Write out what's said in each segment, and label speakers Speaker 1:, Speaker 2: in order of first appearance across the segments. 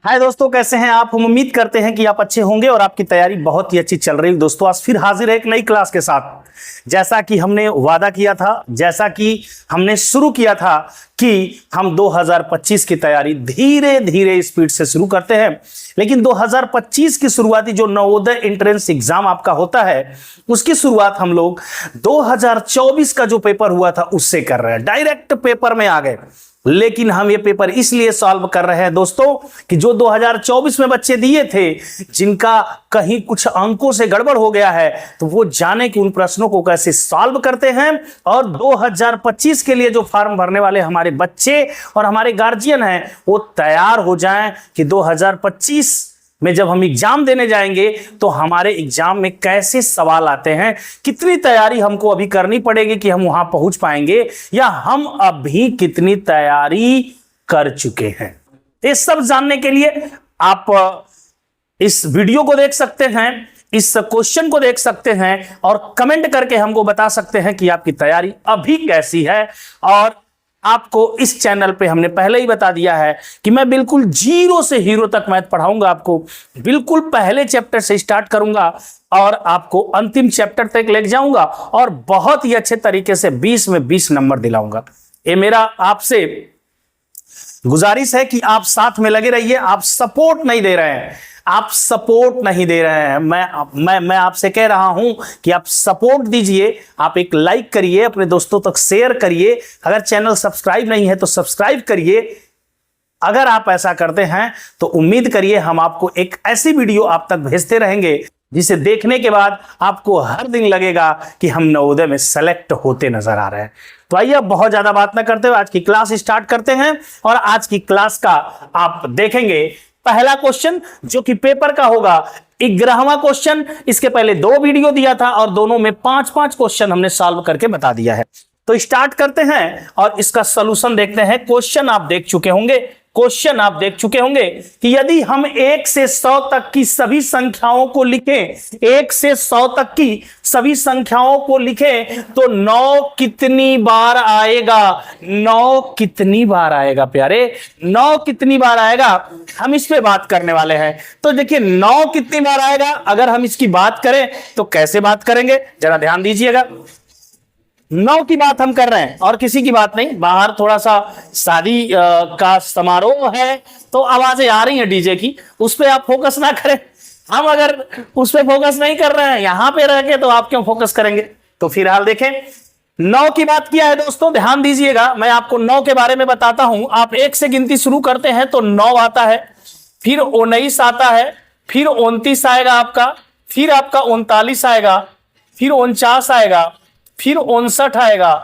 Speaker 1: हाय दोस्तों, कैसे हैं आप। हम उम्मीद करते हैं कि आप अच्छे होंगे और आपकी तैयारी बहुत ही अच्छी चल रही है। दोस्तों आज फिर हाजिर है एक नई क्लास के साथ। जैसा कि हमने वादा किया था, जैसा कि हमने शुरू किया था कि हम 2025 की तैयारी धीरे धीरे स्पीड से शुरू करते हैं, लेकिन 2025 की शुरुआती जो नवोदय एंट्रेंस एग्जाम आपका होता है उसकी शुरुआत हम लोग 2024 का जो पेपर हुआ था उससे कर रहे हैं। डायरेक्ट पेपर में आ गए, लेकिन हम ये पेपर इसलिए सॉल्व कर रहे हैं दोस्तों कि जो 2024 में बच्चे दिए थे, जिनका कहीं कुछ अंकों से गड़बड़ हो गया है, तो वो जाने कि उन प्रश्नों को कैसे सॉल्व करते हैं। और 2025 के लिए जो फॉर्म भरने वाले हमारे बच्चे और हमारे गार्जियन हैं वो तैयार हो जाएं कि 2025 में जब हम एग्जाम देने जाएंगे तो हमारे एग्जाम में कैसे सवाल आते हैं, कितनी तैयारी हमको अभी करनी पड़ेगी कि हम वहां पहुंच पाएंगे, या हम अभी कितनी तैयारी कर चुके हैं। ये सब जानने के लिए आप इस वीडियो को देख सकते हैं, इस क्वेश्चन को देख सकते हैं और कमेंट करके हमको बता सकते हैं कि आपकी तैयारी अभी कैसी है। और आपको इस चैनल पे हमने पहले ही बता दिया है कि मैं बिल्कुल जीरो से हीरो तक मैथ पढ़ाऊंगा आपको। बिल्कुल पहले चैप्टर से स्टार्ट करूंगा और आपको अंतिम चैप्टर तक ले जाऊंगा और बहुत ही अच्छे तरीके से 20 में 20 नंबर दिलाऊंगा। ये मेरा आपसे गुजारिश है कि आप साथ में लगे रहिए। आप सपोर्ट नहीं दे रहे हैं, आप सपोर्ट नहीं दे रहे हैं। मैं आपसे कह रहा हूं कि आप सपोर्ट दीजिए। आप एक लाइक करिए, अपने दोस्तों तक शेयर करिए। अगर चैनल सब्सक्राइब नहीं है तो सब्सक्राइब करिए। अगर आप ऐसा करते हैं तो उम्मीद करिए हम आपको एक ऐसी वीडियो आप तक भेजते रहेंगे जिसे देखने के बाद आपको हर दिन लगेगा कि हम नवोदय में सेलेक्ट होते नजर आ रहे हैं। तो आइए बहुत ज्यादा बात न करते हुए आज की क्लास स्टार्ट करते हैं। और आज की क्लास का आप देखेंगे पहला क्वेश्चन जो कि पेपर का होगा 11वां क्वेश्चन। इसके पहले 2 वीडियो दिया था और दोनों में 5-5 क्वेश्चन हमने सॉल्व करके बता दिया है। तो स्टार्ट करते हैं और इसका सॉल्यूशन देखते हैं। क्वेश्चन आप देख चुके होंगे कि यदि हम 1 से 100 तक की सभी संख्याओं को लिखें, 1 से 100 तक की सभी संख्याओं को लिखें तो 9 कितनी बार आएगा। 9 कितनी बार आएगा प्यारे, 9 कितनी बार आएगा, हम इस पे बात करने वाले हैं। तो देखिए 9 कितनी बार आएगा, अगर हम इसकी बात करें तो कैसे बात करेंगे जरा ध्यान दीजिएगा। 9 की बात हम कर रहे हैं और किसी की बात नहीं। बाहर थोड़ा सा शादी का समारोह है तो आवाजें आ रही हैं डीजे की, उस पर आप फोकस ना करें। हम अगर उस पर फोकस नहीं कर रहे हैं, यहां पे रह के, तो आप क्यों फोकस करेंगे। तो फिलहाल देखें 9 की बात किया है दोस्तों, ध्यान दीजिएगा। मैं आपको 9 के बारे में बताता हूं। आप 1 से गिनती शुरू करते हैं तो 9 आता है, फिर 19 आता है, फिर 29 आएगा आपका, फिर आपका 39 आएगा, फिर 49 आएगा, फिर 59 आएगा,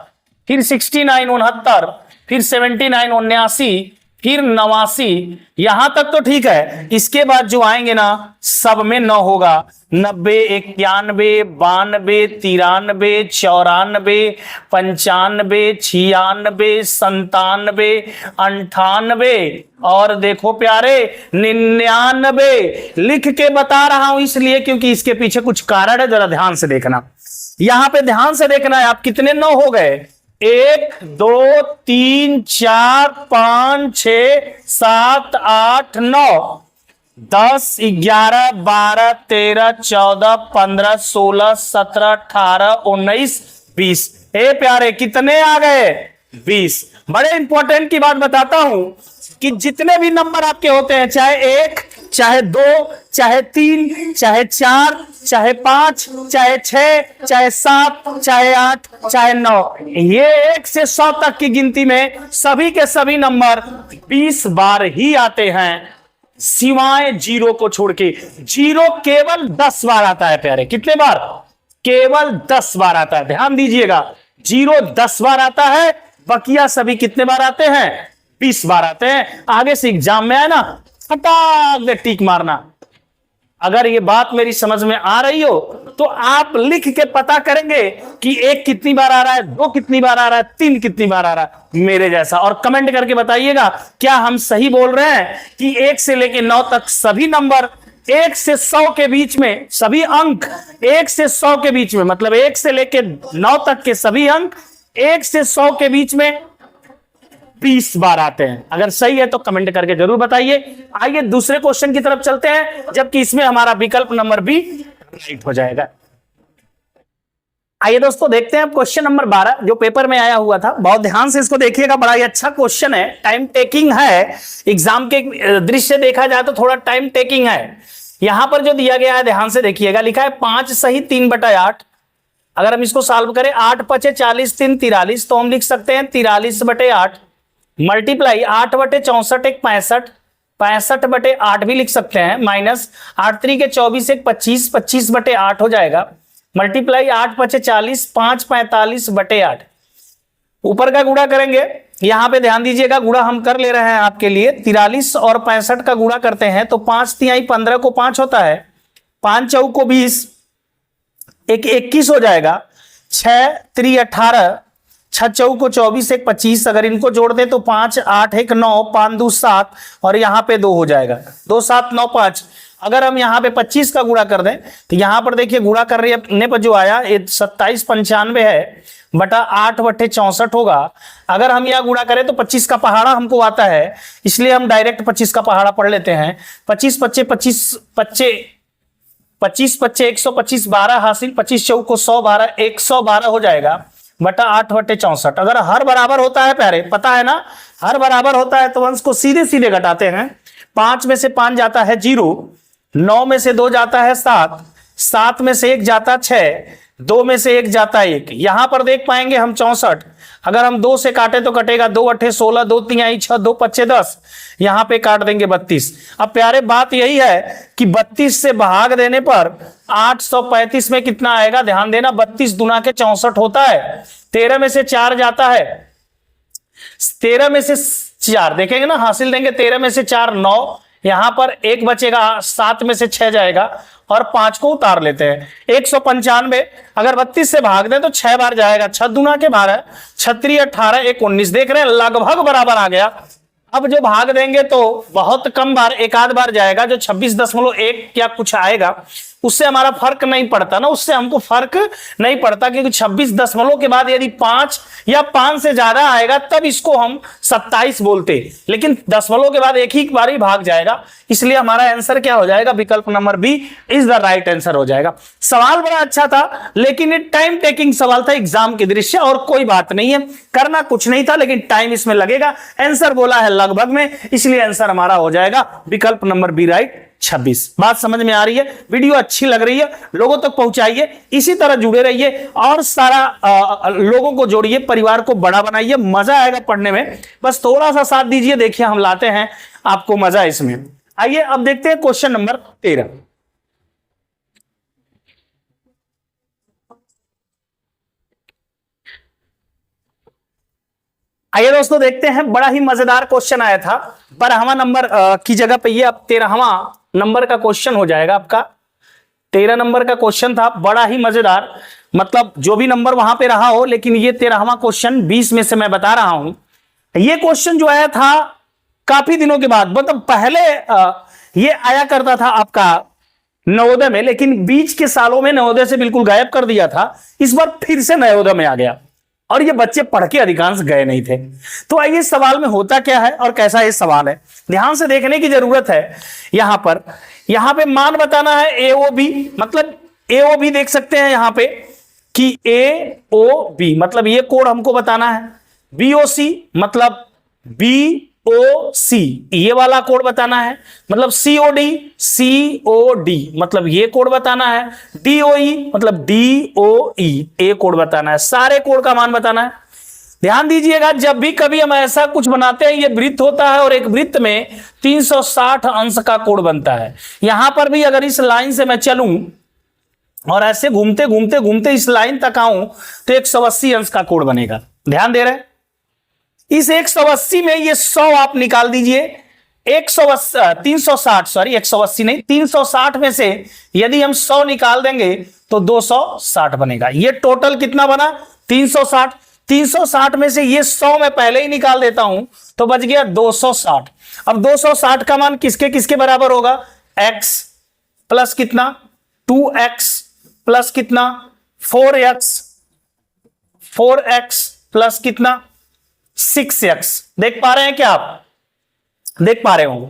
Speaker 1: फिर 69 69, फिर 79 79, फिर 89। यहां तक तो ठीक है। इसके बाद जो आएंगे ना सब में 9 होगा। 90 91 92 93 94 95 96 97 98 और देखो प्यारे 99। लिख के बता रहा हूं इसलिए क्योंकि इसके पीछे कुछ कारण है, जरा ध्यान से देखना। यहां पे ध्यान से देखना है। आप कितने 9 हो गए, 1 2 3 4 5 6 7 8 9 10 11 12 13 14 15 16 17 18 19 20। ए प्यारे कितने आ गए, 20। बड़े इंपॉर्टेंट की बात बताता हूं कि जितने भी नंबर आपके होते हैं, चाहे 1 चाहे 2 चाहे 3 चाहे 4 चाहे 5 चाहे 6 चाहे 7 चाहे 8 चाहे 9, ये 1 से 100 तक की गिनती में सभी के सभी नंबर 20 बार ही आते हैं, सिवाय 0 को छोड़ के। 0 केवल 10 बार आता है प्यारे। कितने बार, केवल 10 बार आता है। ध्यान दीजिएगा, 0 10 बार आता है, बकिया सभी कितने बार आते हैं, 20 बार आते हैं। आगे से एग्जाम में आए ना फटाक से टिक मारना। अगर ये बात मेरी समझ में आ रही हो तो आप लिख के पता करेंगे कि 1 कितनी बार आ रहा है, 2 कितनी बार आ रहा है, 3 कितनी बार आ रहा है, मेरे जैसा। और कमेंट करके बताइएगा क्या हम सही बोल रहे हैं कि 1 से लेके 9 तक सभी नंबर, 1 से 100 के बीच में सभी अंक, 1 से 100 के बीच में, मतलब 1 से लेके 9 तक के सभी अंक 1 से 100 के बीच में 20 बार आते हैं। अगर सही है तो कमेंट करके जरूर बताइए। आइए दूसरे क्वेश्चन की तरफ चलते हैं, जबकि इसमें हमारा विकल्प नंबर बी राइट हो जाएगा। आइए दोस्तों देखते हैं अब क्वेश्चन नंबर 12 जो पेपर में आया हुआ था। बहुत ध्यान से इसको देखिएगा, बड़ा ही अच्छा क्वेश्चन है, टाइम टेकिंग है। एग्जाम के दृश्य देखा जाए तो थोड़ा टाइम टेकिंग है। यहां पर जो दिया गया है ध्यान से देखिएगा, लिखा है 5 सही 3/8। अगर हम इसको सॉल्व करें 8 पचे 40 3 43, तो हम लिख सकते हैं 43/8 मल्टीप्लाई 8 बटे 64 एक 65, 65/8 भी लिख सकते हैं, माइनस 8 3 के 24 एक 25, 25/8 हो जाएगा, मल्टीप्लाई 8 पचे 40 5 45/8। ऊपर का गुणा करेंगे, यहां पे ध्यान दीजिएगा गुणा हम कर ले रहे हैं आपके लिए। 43 और 65 का गुणा करते हैं तो 5 तिहाई 15 को 5 होता है, 5 चौक को 20, एक 21 हो जाएगा, 6 3 18, 6 चौक को 24 एक 25। अगर इनको जोड़ दे तो 5 8 1 9, 5 2 7 और यहाँ पे 2 हो जाएगा, 2 7 9 5। अगर हम यहाँ पे 25 का गुणा कर दें तो यहाँ पर देखिए गुणा करने पर जो आया 2795 है बटा 8 बटे 64 होगा। अगर हम यहाँ गुणा करें तो 25 का पहाड़ा हमको आता है, इसलिए हम डायरेक्ट 25 का पहाड़ा पढ़ लेते हैं। 25 पच्चे 25 पच्चे 125 12 हासिल, 25 चौक को 100 12 112 हो जाएगा बटा 8 बटे 64। अगर हर बराबर होता है प्यारे, पता है ना, हर बराबर होता है तो अंश को सीधे सीधे घटाते हैं। 5 में से 5 जाता है 0, 9 में से 2 जाता है 7, 7 में से 1 जाता 6, 2 में से 1 जाता 1। यहां पर देख पाएंगे हम 64, अगर हम 2 से काटे तो कटेगा 2 अट्ठे 16, 2 तिहाई 6, 2 पच्चे 10, यहां पे काट देंगे 32। अब प्यारे बात यही है कि 32 से भाग देने पर 835 में कितना आएगा, ध्यान देना, 32 दुना के 64 होता है। 13 में से 4 जाता है, 13 में से 4 देखेंगे ना, हासिल देंगे 13 में से 4 9, यहां पर 1 बचेगा, 7 में से 6 जाएगा और 5 को उतार लेते हैं। 195 अगर 32 से भाग दें तो 6 बार जाएगा, 6 दुना के 12, 6 18 1 19, देख रहे हैं लगभग बराबर आ गया। अब जो भाग देंगे तो बहुत कम बार, एक आध बार जाएगा, जो 26.1 या कुछ आएगा, उससे हमारा फर्क नहीं पड़ता ना, उससे हमको फर्क नहीं पड़ता, क्योंकि 26 दशमलव के बाद यदि 5 या 5 से ज्यादा आएगा तब इसको हम 27 बोलते, लेकिन दशमलव के बाद एक ही बार ही भाग जाएगा, इसलिए हमारा आंसर क्या हो जाएगा, विकल्प number B is the right answer हो जाएगा। सवाल बड़ा अच्छा था, लेकिन ये टाइम टेकिंग सवाल था एग्जाम के दृश्य, और कोई बात नहीं है, करना कुछ नहीं था, लेकिन टाइम इसमें लगेगा। आंसर बोला है लगभग में, इसलिए आंसर हमारा हो जाएगा विकल्प नंबर बी राइट 26। बात समझ में आ रही है, वीडियो अच्छी लग रही है, लोगों तक पहुंचाइए, इसी तरह जुड़े रहिए और सारा लोगों को जोड़िए, परिवार को बड़ा बनाइए, मजा आएगा पढ़ने में, बस थोड़ा सा साथ दीजिए, देखिए हम लाते हैं आपको मजा इसमें। आइए अब देखते हैं क्वेश्चन नंबर 13। आइए दोस्तों देखते हैं, बड़ा ही मजेदार क्वेश्चन आया था, 12वां नंबर की जगह पे ये अब 13वां नंबर का क्वेश्चन हो जाएगा आपका। 13 नंबर का क्वेश्चन था, बड़ा ही मजेदार, मतलब जो भी नंबर वहां पे रहा हो, लेकिन ये 13वां क्वेश्चन 20 में से मैं बता रहा हूं। ये क्वेश्चन जो आया था काफी दिनों के बाद, मतलब पहले ये आया करता था आपका नवोदय में, लेकिन बीच के सालों में नवोदय से बिल्कुल गायब कर दिया था, इस बार फिर से नवोदय में आ गया और ये बच्चे पढ़ के अधिकांश गए नहीं थे। तो आइए सवाल में होता क्या है और कैसा ये सवाल है, ध्यान से देखने की जरूरत है। यहां पे मान बताना है ए ओ बी, मतलब ए ओ बी देख सकते हैं यहां पे कि ए ओ बी मतलब ये कोड हमको बताना है, बी ओ सी मतलब बी ओ सी ये वाला कोड बताना है, मतलब सी ओ डी मतलब ये कोड बताना है, डी ओ ई मतलब डी ओ ई ये कोड बताना है, सारे कोड का मान बताना है। ध्यान दीजिएगा, जब भी कभी हम ऐसा कुछ बनाते हैं, ये वृत्त होता है और एक वृत्त में 360 अंश का कोड बनता है। यहां पर भी अगर इस लाइन से मैं चलूं और ऐसे घूमते घूमते घूमते इस लाइन तक आऊं तो 180 अंश का कोड बनेगा। ध्यान दे रहे हैं, इस 180 में ये 100 आप निकाल दीजिए, 180 नहीं, 360 में से यदि हम 100 निकाल देंगे तो 260 बनेगा। ये टोटल कितना बना, 360। 360 में से ये 100 मैं पहले ही निकाल देता हूं तो बच गया 260। अब 260 का मान किसके किसके बराबर होगा, x प्लस कितना 2x प्लस कितना 4x प्लस कितना 6x। देख पा रहे हैं क्या आप? देख पा रहे होंगे।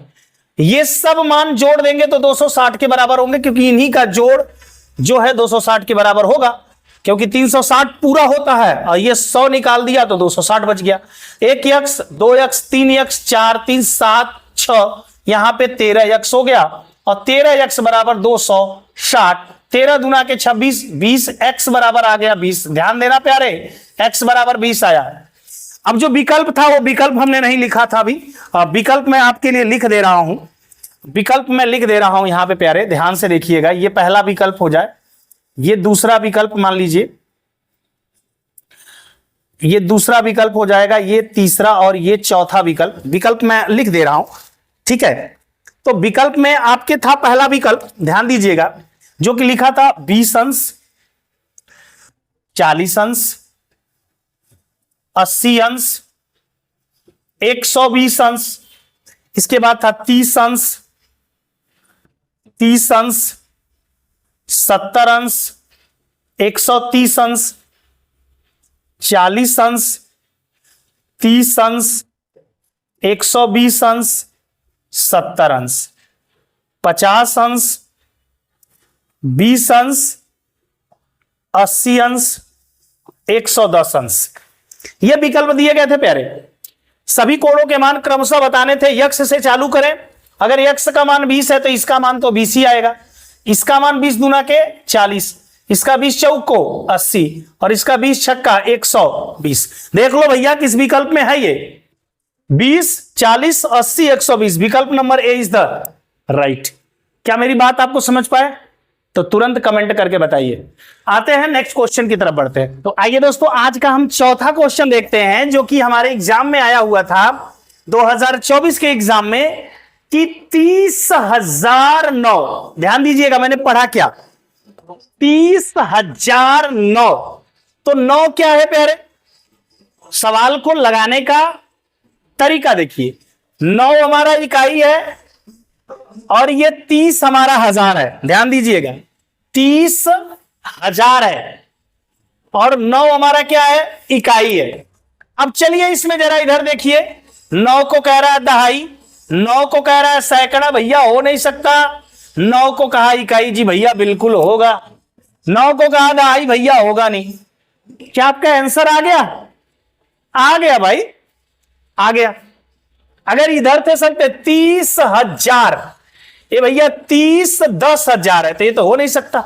Speaker 1: ये सब मान जोड़ देंगे तो 260 के बराबर होंगे, क्योंकि इन्हीं का जोड़ जो है 260 के बराबर होगा, क्योंकि 360 पूरा होता है और ये 100 निकाल दिया तो 260 बच गया। 1x 2x 3x 4 3 7 6, यहां पे 13x हो गया और 13x बराबर 260। 13 दूना के 26, 20, x बराबर आ गया 20। ध्यान देना प्यारे, x बराबर 20 आया है। अब जो विकल्प था वो विकल्प हमने नहीं लिखा था अभी, विकल्प मैं आपके लिए लिख दे रहा हूं। विकल्प मैं लिख दे रहा हूं यहां पे प्यारे, ध्यान से देखिएगा। ये पहला विकल्प हो जाए, ये दूसरा विकल्प मान लीजिए, ये दूसरा विकल्प हो जाएगा, ये तीसरा और ये चौथा विकल्प। विकल्प मैं लिख दे रहा हूं, ठीक है। तो विकल्प में आपके था पहला विकल्प, ध्यान दीजिएगा, जो कि लिखा था 20 अंश, 40 अंश, 80 अंश, 120 अंश। इसके बाद था 30 अंश, 30 अंश, 70 अंश, 130 अंश, 40 अंश, 30 अंश, 120 अंश, 70 अंश, 50 अंश, 20 अंश, 80 अंश, 110 अंश। ये विकल्प दिए गए थे प्यारे। सभी कोणों के मान क्रमशः बताने थे। यक्ष से चालू करें, अगर यक्ष का मान 20 है तो इसका मान तो 20 ही आएगा। इसका मान 20 दूना के 40, इसका 20 चौक को 80 और इसका 20 छक्का 120। देख लो भैया किस विकल्प में है ये, 20, 40, 80, 120। विकल्प number A is the right. क्या मेरी बात आपको समझ पाए? तो तुरंत कमेंट करके बताइए। आते हैं नेक्स्ट क्वेश्चन की तरफ बढ़ते हैं। तो आइए दोस्तों, आज का हम चौथा क्वेश्चन देखते हैं, जो कि हमारे एग्जाम में आया हुआ था 2024 के एग्जाम में, कि 30,009। ध्यान दीजिएगा, मैंने पढ़ा क्या, 30,009। तो 9 क्या है प्यारे? सवाल को लगाने का तरीका देखिए, 9 हमारा इकाई है और ये 30 हमारा हजार है। ध्यान दीजिएगा, 30,000 है और 9 हमारा क्या है? इकाई है। अब चलिए इसमें जरा इधर देखिए, 9 को कह रहा है दहाई, 9 को कह रहा है सैकड़ा, भैया हो नहीं सकता। 9 को कहा इकाई, जी भैया बिल्कुल होगा। 9 को कहा दहाई, भैया होगा नहीं। क्या आपका आंसर आ गया? आ गया भाई, आ गया। अगर इधर थे सकते 30,000, ये भैया 30 10,000 है, तो ये तो हो नहीं सकता।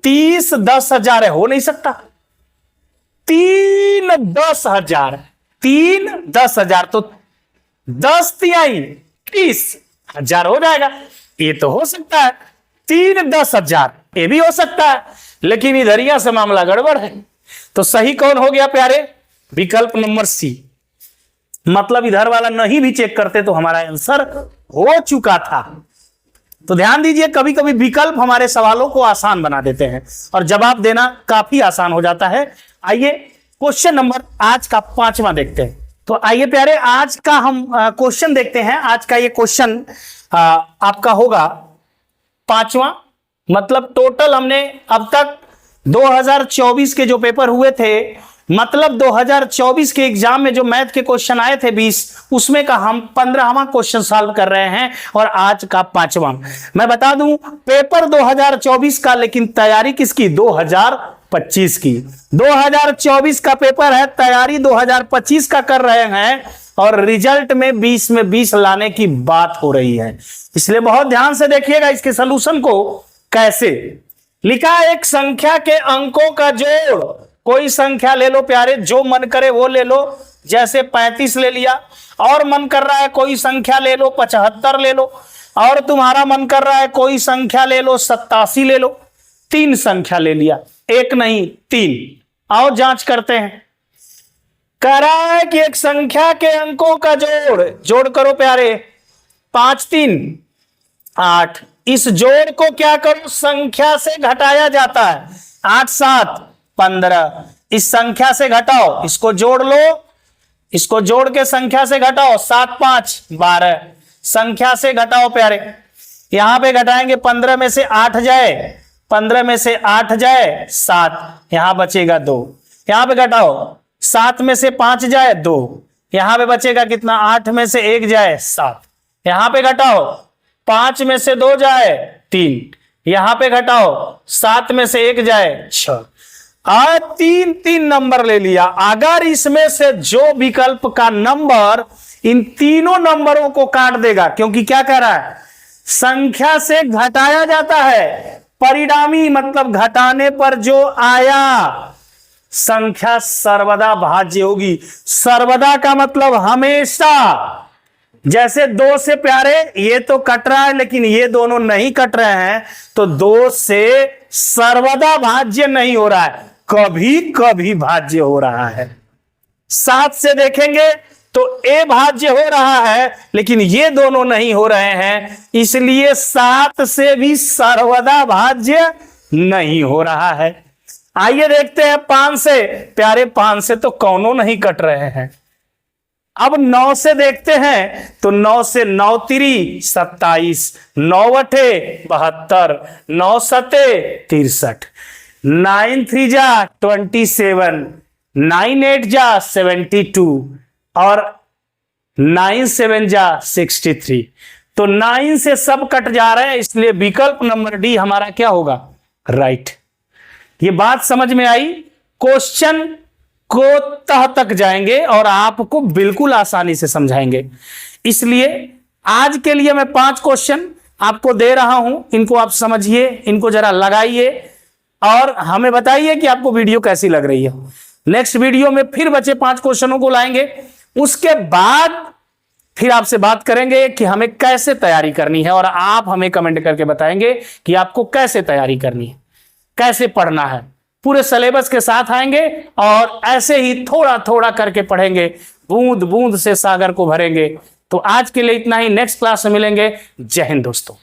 Speaker 1: 30 10,000 है, हो नहीं सकता। 3 10,000, 3 10,000, तो 10 तिहाई 30,000 हो जाएगा। ये तो हो सकता है। 3 10,000 ये भी हो सकता है, लेकिन इधरिया से मामला गड़बड़ है। तो सही कौन हो गया प्यारे? विकल्प नंबर सी। मतलब इधर वाला नहीं भी चेक करते तो हमारा आंसर हो चुका था। तो ध्यान दीजिए, कभी कभी विकल्प हमारे सवालों को आसान बना देते हैं और जवाब देना काफी आसान हो जाता है। आइए क्वेश्चन नंबर आज का 5वां देखते हैं। तो आइए प्यारे, आज का हम क्वेश्चन देखते हैं। आज का ये क्वेश्चन आपका होगा 5वां। मतलब टोटल हमने अब तक 2024 के जो पेपर हुए थे, मतलब 2024 के एग्जाम में जो मैथ के क्वेश्चन आए थे 20, उसमें का हम 15वां क्वेश्चन सॉल्व कर रहे हैं और आज का 5वां। मैं बता दूं, पेपर 2024 का, लेकिन तैयारी किसकी? 2025 की। 2024 का पेपर है, तैयारी 2025 का कर रहे हैं और रिजल्ट में 20 में 20 लाने की बात हो रही है। इसलिए बहुत ध्यान से देखिएगा इसके सलूशन को। कैसे लिखा है? एक संख्या के अंकों का जोड़, कोई संख्या ले लो प्यारे, जो मन करे वो ले लो। जैसे 35 ले लिया, और मन कर रहा है कोई संख्या ले लो 75 ले लो, और तुम्हारा मन कर रहा है कोई संख्या ले लो 87 ले लो। 3 संख्या ले लिया, एक नहीं 3। आओ जांच करते हैं। कह रहा है कि एक संख्या के अंकों का जोड़ करो प्यारे। 5 3 8। इस जोड़ को क्या करो? संख्या से घटाया जाता है। 8 7 15। इस संख्या से घटाओ, इसको जोड़ लो, इसको जोड़ के संख्या से घटाओ। 7 5 12। संख्या से घटाओ प्यारे, यहां पे घटाएंगे 15 में से 8 जाए, 15 में से 8 जाए 7, यहां बचेगा 2। यहां पे घटाओ 7 में से 5 जाए 2, यहां पे बचेगा कितना, 8 में से 1 जाए 7, यहां पे घटाओ 5 में से 2 जाए 3, यहां पे घटाओ 7 में से 1 जाए 6। आज 3 नंबर ले लिया। अगर इसमें से जो विकल्प का नंबर इन तीनों नंबरों को काट देगा, क्योंकि क्या कह रहा है, संख्या से घटाया जाता है, परिणामी मतलब घटाने पर जो आया, संख्या सर्वदा भाज्य होगी। सर्वदा का मतलब हमेशा। जैसे 2 से प्यारे ये तो कट रहा है लेकिन ये दोनों नहीं कट रहे हैं, तो 2 से सर्वदा भाज्य नहीं हो रहा है, कभी कभी भाज्य हो रहा है। 7 से देखेंगे तो ए भाज्य हो रहा है लेकिन ये दोनों नहीं हो रहे हैं, इसलिए 7 से भी सर्वदा भाज्य नहीं हो रहा है। आइए देखते हैं 5 से, प्यारे 5 से तो कौनों नहीं कट रहे हैं। अब 9 से देखते हैं तो 9 से 9 तिरी 27, 9 अठे 72, 9 सते 63, 9 3 जा 27, 9 8 जा 72 और 9 7 जा 63। तो 9 से सब कट जा रहे हैं, इसलिए विकल्प नंबर डी हमारा क्या होगा, राइट। ये बात समझ में आई। क्वेश्चन को तह तक जाएंगे और आपको बिल्कुल आसानी से समझाएंगे। इसलिए आज के लिए मैं 5 क्वेश्चन आपको दे रहा हूं, इनको आप समझिए, इनको जरा लगाइए और हमें बताइए कि आपको वीडियो कैसी लग रही है। नेक्स्ट वीडियो में फिर बचे 5 क्वेश्चनों को लाएंगे, उसके बाद फिर आपसे बात करेंगे कि हमें कैसे तैयारी करनी है और आप हमें कमेंट करके बताएंगे कि आपको कैसे तैयारी करनी है, कैसे पढ़ना है। पूरे सिलेबस के साथ आएंगे और ऐसे ही थोड़ा थोड़ा करके पढ़ेंगे, बूंद बूंद से सागर को भरेंगे। तो आज के लिए इतना ही, नेक्स्ट क्लास में मिलेंगे। जय हिंद दोस्तों।